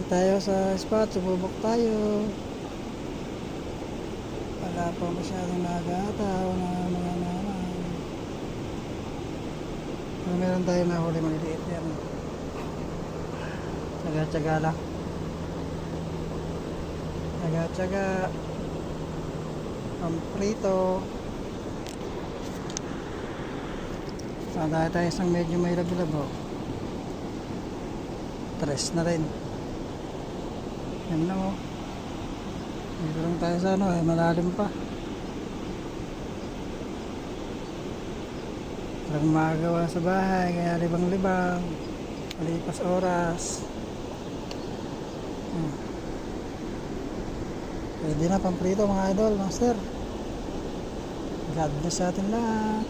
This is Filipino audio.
tayo sa spot, sububok tayo. Wala pa masyadong nagataw na mga naman. Pero meron tayo na huli maliliit yan. Tsaga-tsaga lang. Tsaga-tsaga. Pamprito. Dahil tayo isang medyo may labi-labo. Tres na rin. Yan na mo. Dito lang tayo sa malalim pa. Walang magawa sa bahay, kaya libang-libang. Malipas oras. Pwede na pamprito mga idol, master. God bless sa atin lahat.